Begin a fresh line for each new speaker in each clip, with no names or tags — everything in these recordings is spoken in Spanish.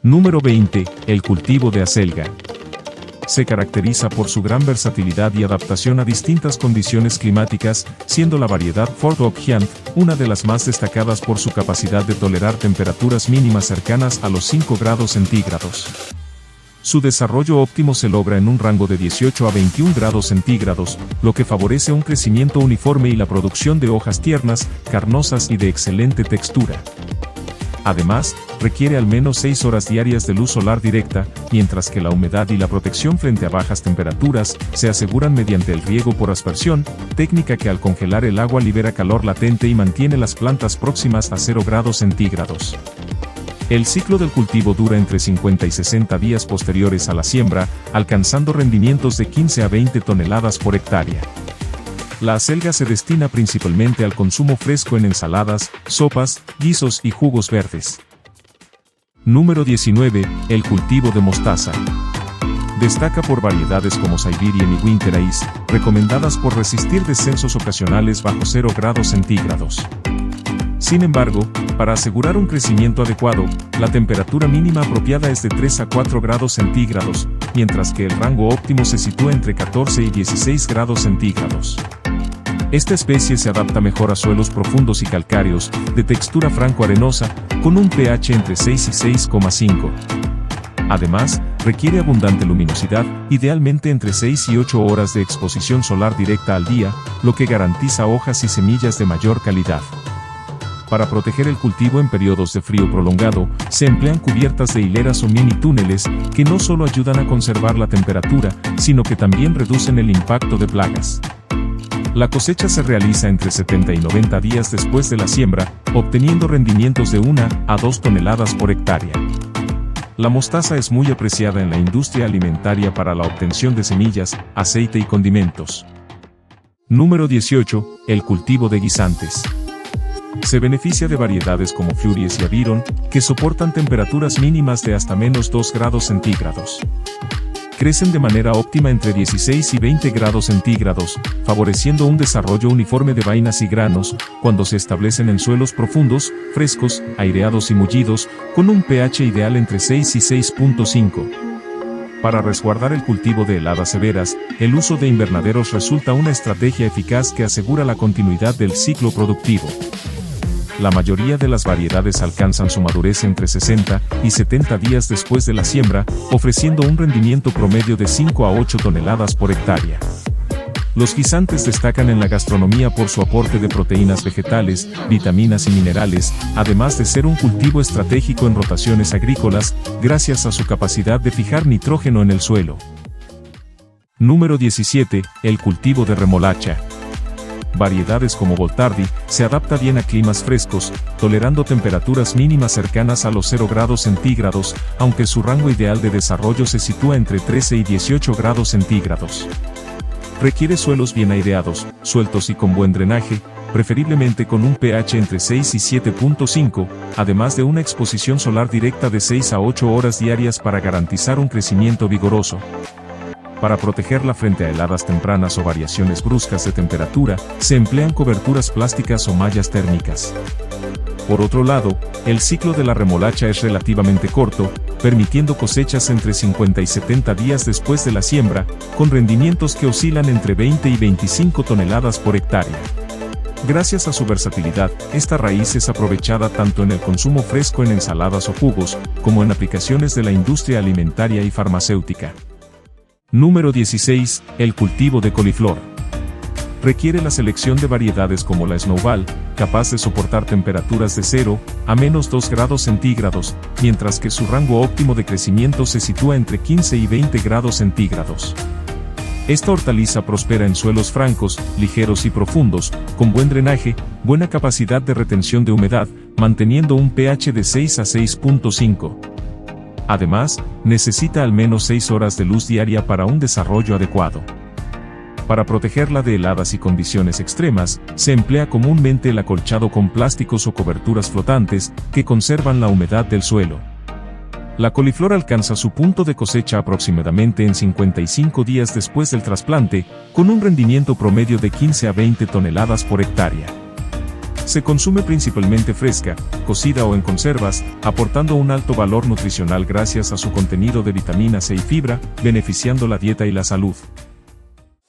Número 20. El cultivo de acelga. Se caracteriza por su gran versatilidad y adaptación a distintas condiciones climáticas, siendo la variedad Fort Oakland una de las más destacadas por su capacidad de tolerar temperaturas mínimas cercanas a los 5 grados centígrados. Su desarrollo óptimo se logra en un rango de 18 a 21 grados centígrados, lo que favorece un crecimiento uniforme y la producción de hojas tiernas, carnosas y de excelente textura. Además, requiere al menos 6 horas diarias de luz solar directa, mientras que la humedad y la protección frente a bajas temperaturas se aseguran mediante el riego por aspersión, técnica que al congelar el agua libera calor latente y mantiene las plantas próximas a 0 grados centígrados. El ciclo del cultivo dura entre 50 y 60 días posteriores a la siembra, alcanzando rendimientos de 15 a 20 toneladas por hectárea. La acelga se destina principalmente al consumo fresco en ensaladas, sopas, guisos y jugos verdes. Número 19. El cultivo de mostaza. Destaca por variedades como Siberian y Winter Ice, recomendadas por resistir descensos ocasionales bajo 0 grados centígrados. Sin embargo, para asegurar un crecimiento adecuado, la temperatura mínima apropiada es de 3 a 4 grados centígrados, mientras que el rango óptimo se sitúa entre 14 y 16 grados centígrados. Esta especie se adapta mejor a suelos profundos y calcáreos, de textura franco-arenosa, con un pH entre 6 y 6,5. Además, requiere abundante luminosidad, idealmente entre 6 y 8 horas de exposición solar directa al día, lo que garantiza hojas y semillas de mayor calidad. Para proteger el cultivo en periodos de frío prolongado, se emplean cubiertas de hileras o mini túneles, que no solo ayudan a conservar la temperatura, sino que también reducen el impacto de plagas. La cosecha se realiza entre 70 y 90 días después de la siembra, obteniendo rendimientos de 1 a 2 toneladas por hectárea. La mostaza es muy apreciada en la industria alimentaria para la obtención de semillas, aceite y condimentos. Número 18. El cultivo de guisantes. Se beneficia de variedades como Furious y Aviron, que soportan temperaturas mínimas de hasta menos 2 grados centígrados. Crecen de manera óptima entre 16 y 20 grados centígrados, favoreciendo un desarrollo uniforme de vainas y granos, cuando se establecen en suelos profundos, frescos, aireados y mullidos, con un pH ideal entre 6 y 6.5. Para resguardar el cultivo de heladas severas, el uso de invernaderos resulta una estrategia eficaz que asegura la continuidad del ciclo productivo. La mayoría de las variedades alcanzan su madurez entre 60 y 70 días después de la siembra, ofreciendo un rendimiento promedio de 5 a 8 toneladas por hectárea. Los guisantes destacan en la gastronomía por su aporte de proteínas vegetales, vitaminas y minerales, además de ser un cultivo estratégico en rotaciones agrícolas, gracias a su capacidad de fijar nitrógeno en el suelo. Número 17. El cultivo de remolacha. Variedades como Voltardi, se adapta bien a climas frescos, tolerando temperaturas mínimas cercanas a los 0 grados centígrados, aunque su rango ideal de desarrollo se sitúa entre 13 y 18 grados centígrados. Requiere suelos bien aireados, sueltos y con buen drenaje, preferiblemente con un pH entre 6 y 7.5, además de una exposición solar directa de 6 a 8 horas diarias para garantizar un crecimiento vigoroso. Para protegerla frente a heladas tempranas o variaciones bruscas de temperatura, se emplean coberturas plásticas o mallas térmicas. Por otro lado, el ciclo de la remolacha es relativamente corto, permitiendo cosechas entre 50 y 70 días después de la siembra, con rendimientos que oscilan entre 20 y 25 toneladas por hectárea. Gracias a su versatilidad, esta raíz es aprovechada tanto en el consumo fresco en ensaladas o jugos, como en aplicaciones de la industria alimentaria y farmacéutica. Número 16. El cultivo de coliflor. Requiere la selección de variedades como la Snowball, capaz de soportar temperaturas de 0 a menos 2 grados centígrados, mientras que su rango óptimo de crecimiento se sitúa entre 15 y 20 grados centígrados. Esta hortaliza prospera en suelos francos, ligeros y profundos, con buen drenaje, buena capacidad de retención de humedad, manteniendo un pH de 6 a 6.5. Además, necesita al menos 6 horas de luz diaria para un desarrollo adecuado. Para protegerla de heladas y condiciones extremas, se emplea comúnmente el acolchado con plásticos o coberturas flotantes, que conservan la humedad del suelo. La coliflor alcanza su punto de cosecha aproximadamente en 55 días después del trasplante, con un rendimiento promedio de 15 a 20 toneladas por hectárea. Se consume principalmente fresca, cocida o en conservas, aportando un alto valor nutricional gracias a su contenido de vitamina C y fibra, beneficiando la dieta y la salud.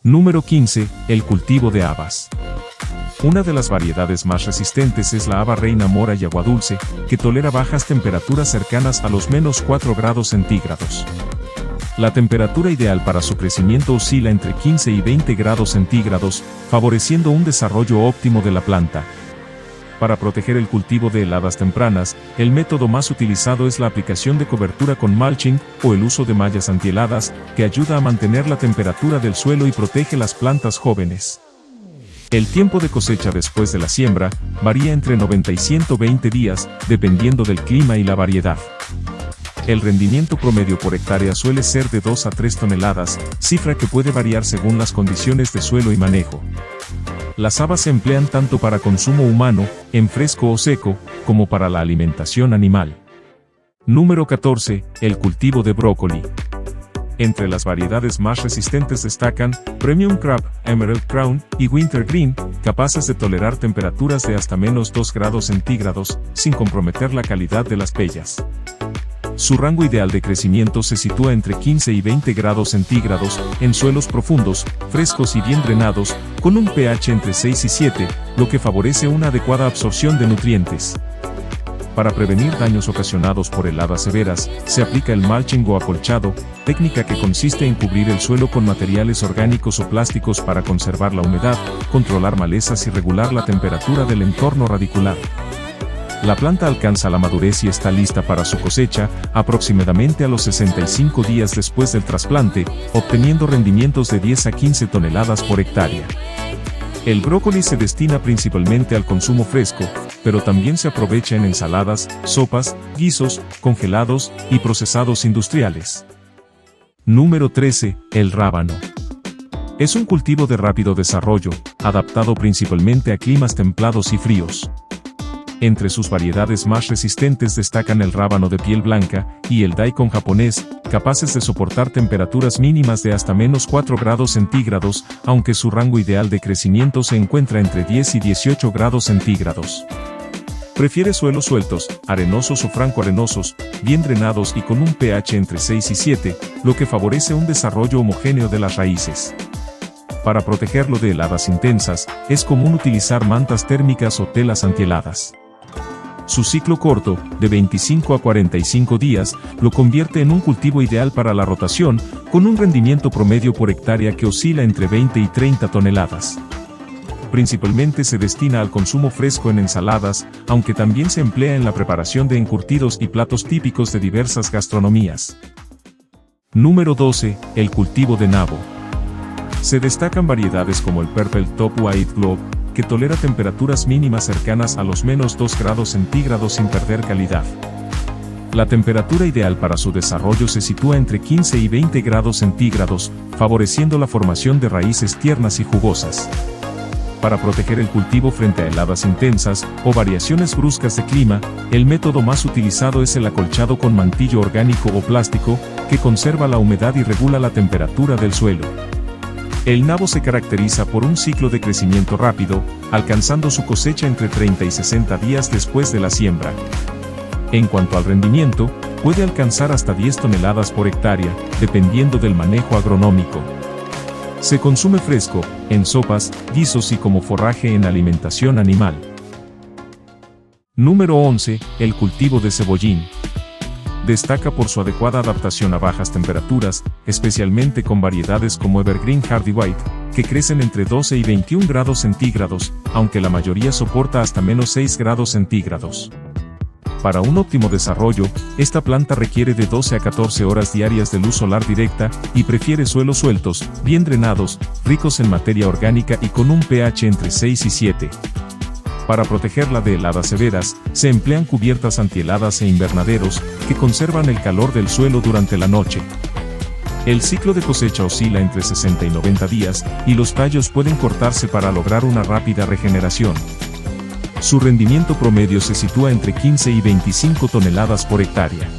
Número 15. El cultivo de habas. Una de las variedades más resistentes es la haba reina mora y aguadulce, que tolera bajas temperaturas cercanas a los -4 grados centígrados. La temperatura ideal para su crecimiento oscila entre 15 y 20 grados centígrados, favoreciendo un desarrollo óptimo de la planta. Para proteger el cultivo de heladas tempranas, el método más utilizado es la aplicación de cobertura con mulching o el uso de mallas antiheladas, que ayuda a mantener la temperatura del suelo y protege las plantas jóvenes. El tiempo de cosecha después de la siembra varía entre 90 y 120 días, dependiendo del clima y la variedad. El rendimiento promedio por hectárea suele ser de 2 a 3 toneladas, cifra que puede variar según las condiciones de suelo y manejo. Las habas se emplean tanto para consumo humano, en fresco o seco, como para la alimentación animal. Número 14. El cultivo de brócoli. Entre las variedades más resistentes destacan Premium Crab, Emerald Crown y Winter Green, capaces de tolerar temperaturas de hasta -2 grados centígrados, sin comprometer la calidad de las pellas. Su rango ideal de crecimiento se sitúa entre 15 y 20 grados centígrados, en suelos profundos, frescos y bien drenados, con un pH entre 6 y 7, lo que favorece una adecuada absorción de nutrientes. Para prevenir daños ocasionados por heladas severas, se aplica el mulching o acolchado, técnica que consiste en cubrir el suelo con materiales orgánicos o plásticos para conservar la humedad, controlar malezas y regular la temperatura del entorno radicular. La planta alcanza la madurez y está lista para su cosecha, aproximadamente a los 65 días después del trasplante, obteniendo rendimientos de 10 a 15 toneladas por hectárea. El brócoli se destina principalmente al consumo fresco, pero también se aprovecha en ensaladas, sopas, guisos, congelados y procesados industriales. Número 13. El rábano. Es un cultivo de rápido desarrollo, adaptado principalmente a climas templados y fríos. Entre sus variedades más resistentes destacan el rábano de piel blanca y el daikon japonés, capaces de soportar temperaturas mínimas de hasta -4 grados centígrados, aunque su rango ideal de crecimiento se encuentra entre 10 y 18 grados centígrados. Prefiere suelos sueltos, arenosos o franco-arenosos, bien drenados y con un pH entre 6 y 7, lo que favorece un desarrollo homogéneo de las raíces. Para protegerlo de heladas intensas, es común utilizar mantas térmicas o telas antiheladas. Su ciclo corto, de 25 a 45 días, lo convierte en un cultivo ideal para la rotación, con un rendimiento promedio por hectárea que oscila entre 20 y 30 toneladas. Principalmente se destina al consumo fresco en ensaladas, aunque también se emplea en la preparación de encurtidos y platos típicos de diversas gastronomías. Número 12. El cultivo de nabo. Se destacan variedades como el Purple Top White Globe, que tolera temperaturas mínimas cercanas a los -2 grados centígrados sin perder calidad. La temperatura ideal para su desarrollo se sitúa entre 15 y 20 grados centígrados, favoreciendo la formación de raíces tiernas y jugosas. Para proteger el cultivo frente a heladas intensas o variaciones bruscas de clima, el método más utilizado es el acolchado con mantillo orgánico o plástico, que conserva la humedad y regula la temperatura del suelo. El nabo se caracteriza por un ciclo de crecimiento rápido, alcanzando su cosecha entre 30 y 60 días después de la siembra. En cuanto al rendimiento, puede alcanzar hasta 10 toneladas por hectárea, dependiendo del manejo agronómico. Se consume fresco, en sopas, guisos y como forraje en alimentación animal. Número 11. El cultivo de cebollín. Destaca por su adecuada adaptación a bajas temperaturas, especialmente con variedades como Evergreen Hardy White, que crecen entre 12 y 21 grados centígrados, aunque la mayoría soporta hasta -6 grados centígrados. Para un óptimo desarrollo, esta planta requiere de 12 a 14 horas diarias de luz solar directa, y prefiere suelos sueltos, bien drenados, ricos en materia orgánica y con un pH entre 6 y 7. Para protegerla de heladas severas, se emplean cubiertas antiheladas e invernaderos, que conservan el calor del suelo durante la noche. El ciclo de cosecha oscila entre 60 y 90 días, y los tallos pueden cortarse para lograr una rápida regeneración. Su rendimiento promedio se sitúa entre 15 y 25 toneladas por hectárea.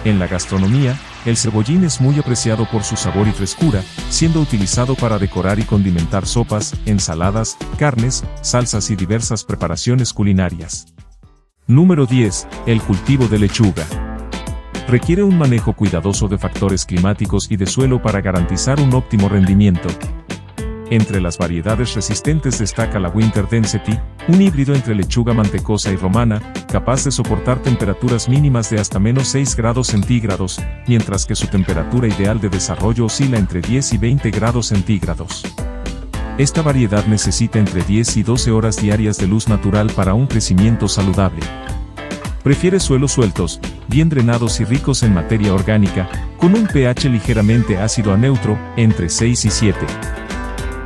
En la gastronomía, el cebollín es muy apreciado por su sabor y frescura, siendo utilizado para decorar y condimentar sopas, ensaladas, carnes, salsas y diversas preparaciones culinarias. Número 10. El cultivo de lechuga. Requiere un manejo cuidadoso de factores climáticos y de suelo para garantizar un óptimo rendimiento. Entre las variedades resistentes destaca la Winter Density, un híbrido entre lechuga mantecosa y romana, capaz de soportar temperaturas mínimas de hasta -6 grados centígrados, mientras que su temperatura ideal de desarrollo oscila entre 10 y 20 grados centígrados. Esta variedad necesita entre 10 y 12 horas diarias de luz natural para un crecimiento saludable. Prefiere suelos sueltos, bien drenados y ricos en materia orgánica, con un pH ligeramente ácido a neutro, entre 6 y 7.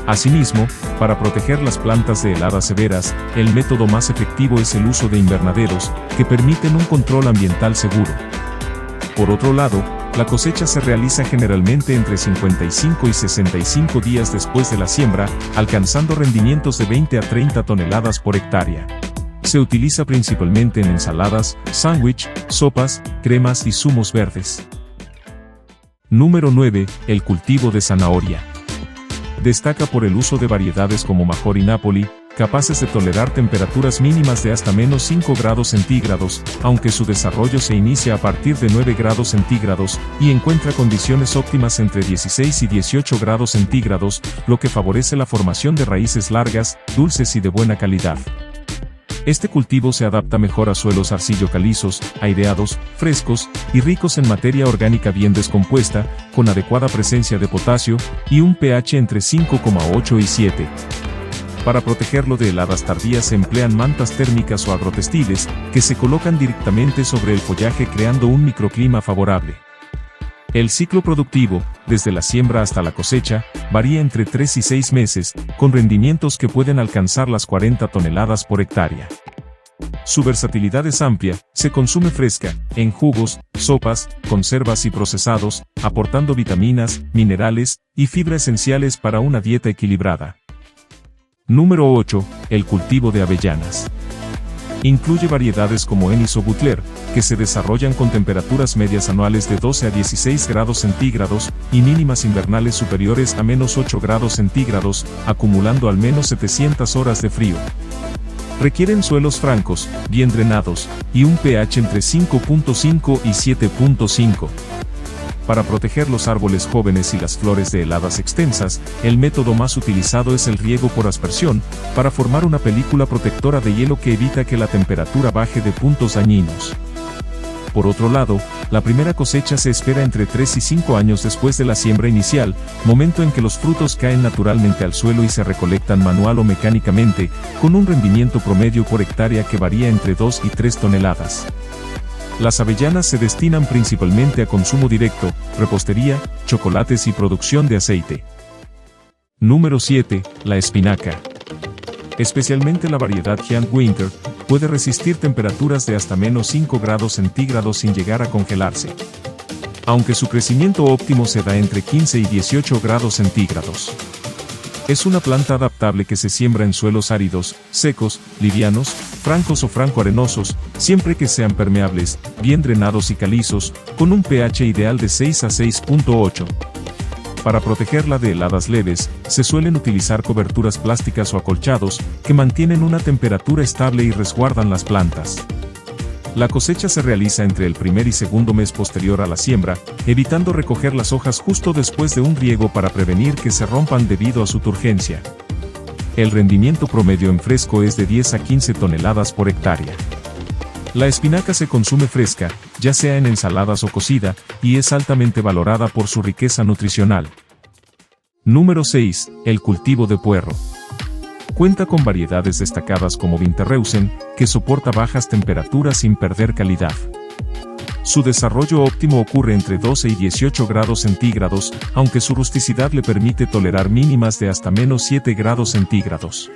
Asimismo, para proteger las plantas de heladas severas, el método más efectivo es el uso de invernaderos, que permiten un control ambiental seguro. Por otro lado, la cosecha se realiza generalmente entre 55 y 65 días después de la siembra, alcanzando rendimientos de 20 a 30 toneladas por hectárea. Se utiliza principalmente en ensaladas, sándwich, sopas, cremas y zumos verdes. Número 9. El cultivo de zanahoria. Destaca por el uso de variedades como Major y Napoli, capaces de tolerar temperaturas mínimas de hasta -5 grados centígrados, aunque su desarrollo se inicia a partir de 9 grados centígrados, y encuentra condiciones óptimas entre 16 y 18 grados centígrados, lo que favorece la formación de raíces largas, dulces y de buena calidad. Este cultivo se adapta mejor a suelos arcillo-calizos, aireados, frescos, y ricos en materia orgánica bien descompuesta, con adecuada presencia de potasio, y un pH entre 5,8 y 7. Para protegerlo de heladas tardías se emplean mantas térmicas o agrotextiles, que se colocan directamente sobre el follaje creando un microclima favorable. El ciclo productivo, desde la siembra hasta la cosecha, varía entre 3 y 6 meses, con rendimientos que pueden alcanzar las 40 toneladas por hectárea. Su versatilidad es amplia, se consume fresca, en jugos, sopas, conservas y procesados, aportando vitaminas, minerales y fibra esenciales para una dieta equilibrada. Número 8. El cultivo de avellanas. Incluye variedades como Ennis o Butler, que se desarrollan con temperaturas medias anuales de 12 a 16 grados centígrados, y mínimas invernales superiores a -8 grados centígrados, acumulando al menos 700 horas de frío. Requieren suelos francos, bien drenados, y un pH entre 5.5 y 7.5. Para proteger los árboles jóvenes y las flores de heladas extensas, el método más utilizado es el riego por aspersión, para formar una película protectora de hielo que evita que la temperatura baje de puntos dañinos. Por otro lado, la primera cosecha se espera entre 3 y 5 años después de la siembra inicial, momento en que los frutos caen naturalmente al suelo y se recolectan manual o mecánicamente, con un rendimiento promedio por hectárea que varía entre 2 y 3 toneladas. Las avellanas se destinan principalmente a consumo directo, repostería, chocolates y producción de aceite. Número 7. La espinaca. Especialmente la variedad Giant Winter, puede resistir temperaturas de hasta -5 grados centígrados sin llegar a congelarse. Aunque su crecimiento óptimo se da entre 15 y 18 grados centígrados. Es una planta adaptable que se siembra en suelos áridos, secos, livianos, francos o franco-arenosos, siempre que sean permeables, bien drenados y calizos, con un pH ideal de 6 a 6.8. Para protegerla de heladas leves, se suelen utilizar coberturas plásticas o acolchados, que mantienen una temperatura estable y resguardan las plantas. La cosecha se realiza entre el primer y segundo mes posterior a la siembra, evitando recoger las hojas justo después de un riego para prevenir que se rompan debido a su turgencia. El rendimiento promedio en fresco es de 10 a 15 toneladas por hectárea. La espinaca se consume fresca, ya sea en ensaladas o cocida, y es altamente valorada por su riqueza nutricional. Número 6. El cultivo de puerro. Cuenta con variedades destacadas como Winterreusen, que soporta bajas temperaturas sin perder calidad. Su desarrollo óptimo ocurre entre 12 y 18 grados centígrados, aunque su rusticidad le permite tolerar mínimas de hasta -7 grados centígrados.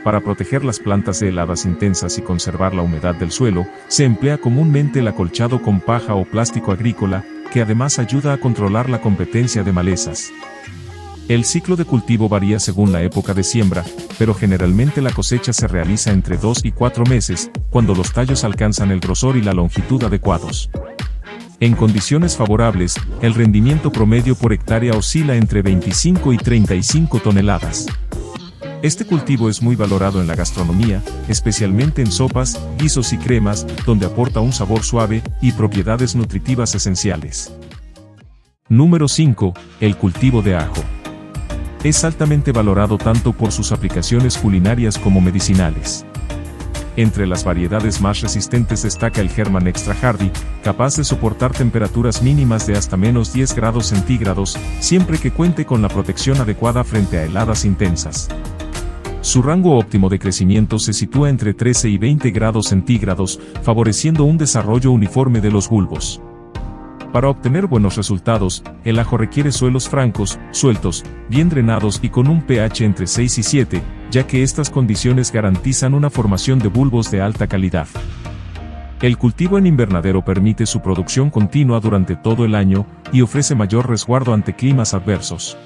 Para proteger las plantas de heladas intensas y conservar la humedad del suelo, se emplea comúnmente el acolchado con paja o plástico agrícola, que además ayuda a controlar la competencia de malezas. El ciclo de cultivo varía según la época de siembra, pero generalmente la cosecha se realiza entre 2 y 4 meses, cuando los tallos alcanzan el grosor y la longitud adecuados. En condiciones favorables, el rendimiento promedio por hectárea oscila entre 25 y 35 toneladas. Este cultivo es muy valorado en la gastronomía, especialmente en sopas, guisos y cremas, donde aporta un sabor suave y propiedades nutritivas esenciales. Número 5. El cultivo de ajo. Es altamente valorado tanto por sus aplicaciones culinarias como medicinales. Entre las variedades más resistentes destaca el German Extra Hardy, capaz de soportar temperaturas mínimas de hasta menos 10 grados centígrados, siempre que cuente con la protección adecuada frente a heladas intensas. Su rango óptimo de crecimiento se sitúa entre 13 y 20 grados centígrados, favoreciendo un desarrollo uniforme de los bulbos. Para obtener buenos resultados, el ajo requiere suelos francos, sueltos, bien drenados y con un pH entre 6 y 7, ya que estas condiciones garantizan una formación de bulbos de alta calidad. El cultivo en invernadero permite su producción continua durante todo el año y ofrece mayor resguardo ante climas adversos.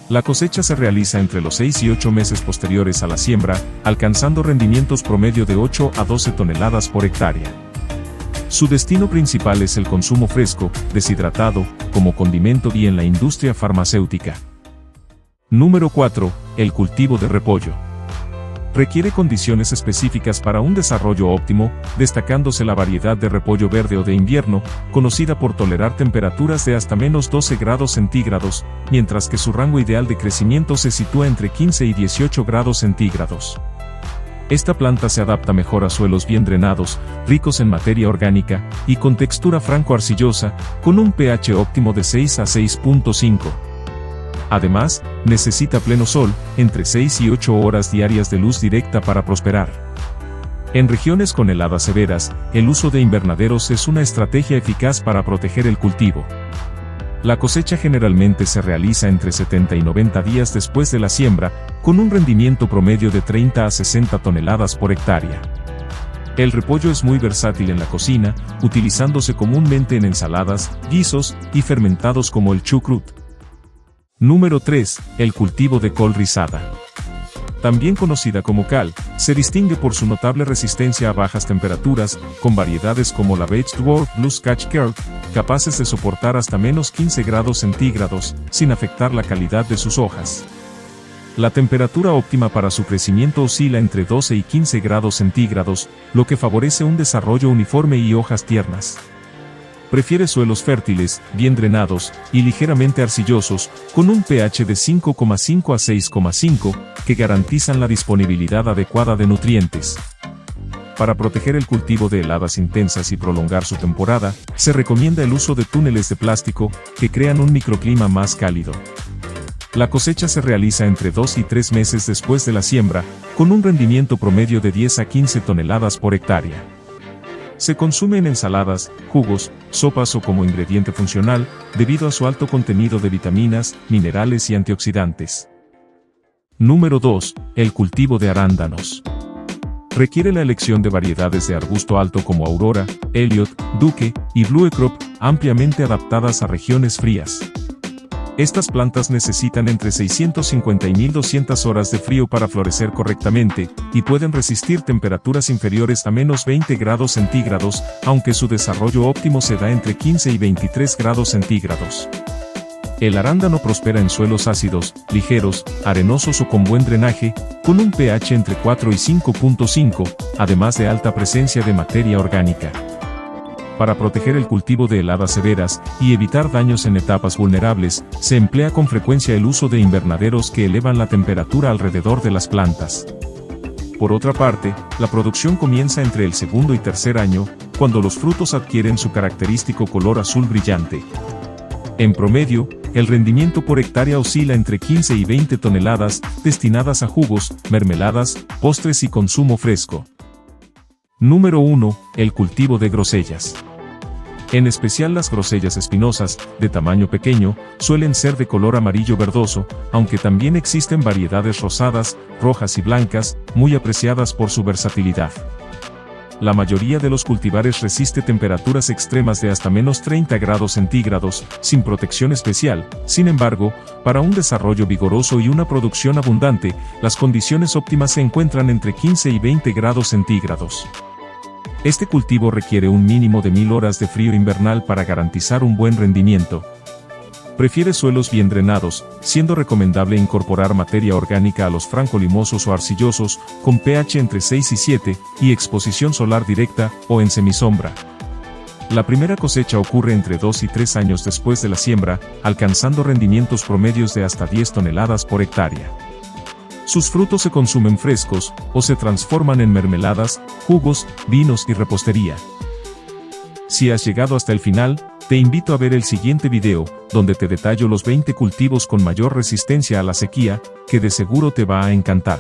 La cosecha se realiza entre los 6 y 8 meses posteriores a la siembra, alcanzando rendimientos promedio de 8 a 12 toneladas por hectárea. Su destino principal es el consumo fresco, deshidratado, como condimento y en la industria farmacéutica. Número 4. El cultivo de repollo. Requiere condiciones específicas para un desarrollo óptimo, destacándose la variedad de repollo verde o de invierno, conocida por tolerar temperaturas de hasta menos 12 grados centígrados, mientras que su rango ideal de crecimiento se sitúa entre 15 y 18 grados centígrados. Esta planta se adapta mejor a suelos bien drenados, ricos en materia orgánica, y con textura franco-arcillosa, con un pH óptimo de 6 a 6.5. Además, necesita pleno sol, entre 6 y 8 horas diarias de luz directa para prosperar. En regiones con heladas severas, el uso de invernaderos es una estrategia eficaz para proteger el cultivo. La cosecha generalmente se realiza entre 70 y 90 días después de la siembra, con un rendimiento promedio de 30 a 60 toneladas por hectárea. El repollo es muy versátil en la cocina, utilizándose comúnmente en ensaladas, guisos y fermentados como el chucrut. Número 3. El cultivo de col rizada. También conocida como cal, se distingue por su notable resistencia a bajas temperaturas, con variedades como la Beech Dwarf Blue Scotch Curl, capaces de soportar hasta menos 15 grados centígrados, sin afectar la calidad de sus hojas. La temperatura óptima para su crecimiento oscila entre 12 y 15 grados centígrados, lo que favorece un desarrollo uniforme y hojas tiernas. Prefiere suelos fértiles, bien drenados, y ligeramente arcillosos, con un pH de 5,5 a 6,5, que garantizan la disponibilidad adecuada de nutrientes. Para proteger el cultivo de heladas intensas y prolongar su temporada, se recomienda el uso de túneles de plástico, que crean un microclima más cálido. La cosecha se realiza entre 2 y 3 meses después de la siembra, con un rendimiento promedio de 10 a 15 toneladas por hectárea. Se consume en ensaladas, jugos, sopas o como ingrediente funcional, debido a su alto contenido de vitaminas, minerales y antioxidantes. Número 2. El cultivo de arándanos. Requiere la elección de variedades de arbusto alto como Aurora, Elliot, Duque y Blue Crop, ampliamente adaptadas a regiones frías. Estas plantas necesitan entre 650 y 1200 horas de frío para florecer correctamente, y pueden resistir temperaturas inferiores a menos 20 grados centígrados, aunque su desarrollo óptimo se da entre 15 y 23 grados centígrados. El arándano prospera en suelos ácidos, ligeros, arenosos o con buen drenaje, con un pH entre 4 y 5.5, además de alta presencia de materia orgánica. Para proteger el cultivo de heladas severas y evitar daños en etapas vulnerables, se emplea con frecuencia el uso de invernaderos que elevan la temperatura alrededor de las plantas. Por otra parte, la producción comienza entre el segundo y tercer año, cuando los frutos adquieren su característico color azul brillante. En promedio, el rendimiento por hectárea oscila entre 15 y 20 toneladas, destinadas a jugos, mermeladas, postres y consumo fresco. Número 1. El cultivo de grosellas. En especial las grosellas espinosas, de tamaño pequeño, suelen ser de color amarillo verdoso, aunque también existen variedades rosadas, rojas y blancas, muy apreciadas por su versatilidad. La mayoría de los cultivares resiste temperaturas extremas de hasta menos 30 grados centígrados, sin protección especial. Sin embargo, para un desarrollo vigoroso y una producción abundante, las condiciones óptimas se encuentran entre 15 y 20 grados centígrados. Este cultivo requiere un mínimo de 1000 horas de frío invernal para garantizar un buen rendimiento. Prefiere suelos bien drenados, siendo recomendable incorporar materia orgánica a los francolimosos o arcillosos, con pH entre 6 y 7, y exposición solar directa, o en semisombra. La primera cosecha ocurre entre 2 y 3 años después de la siembra, alcanzando rendimientos promedios de hasta 10 toneladas por hectárea. Sus frutos se consumen frescos, o se transforman en mermeladas, jugos, vinos y repostería. Si has llegado hasta el final, te invito a ver el siguiente video, donde te detallo los 20 cultivos con mayor resistencia a la sequía, que de seguro te va a encantar.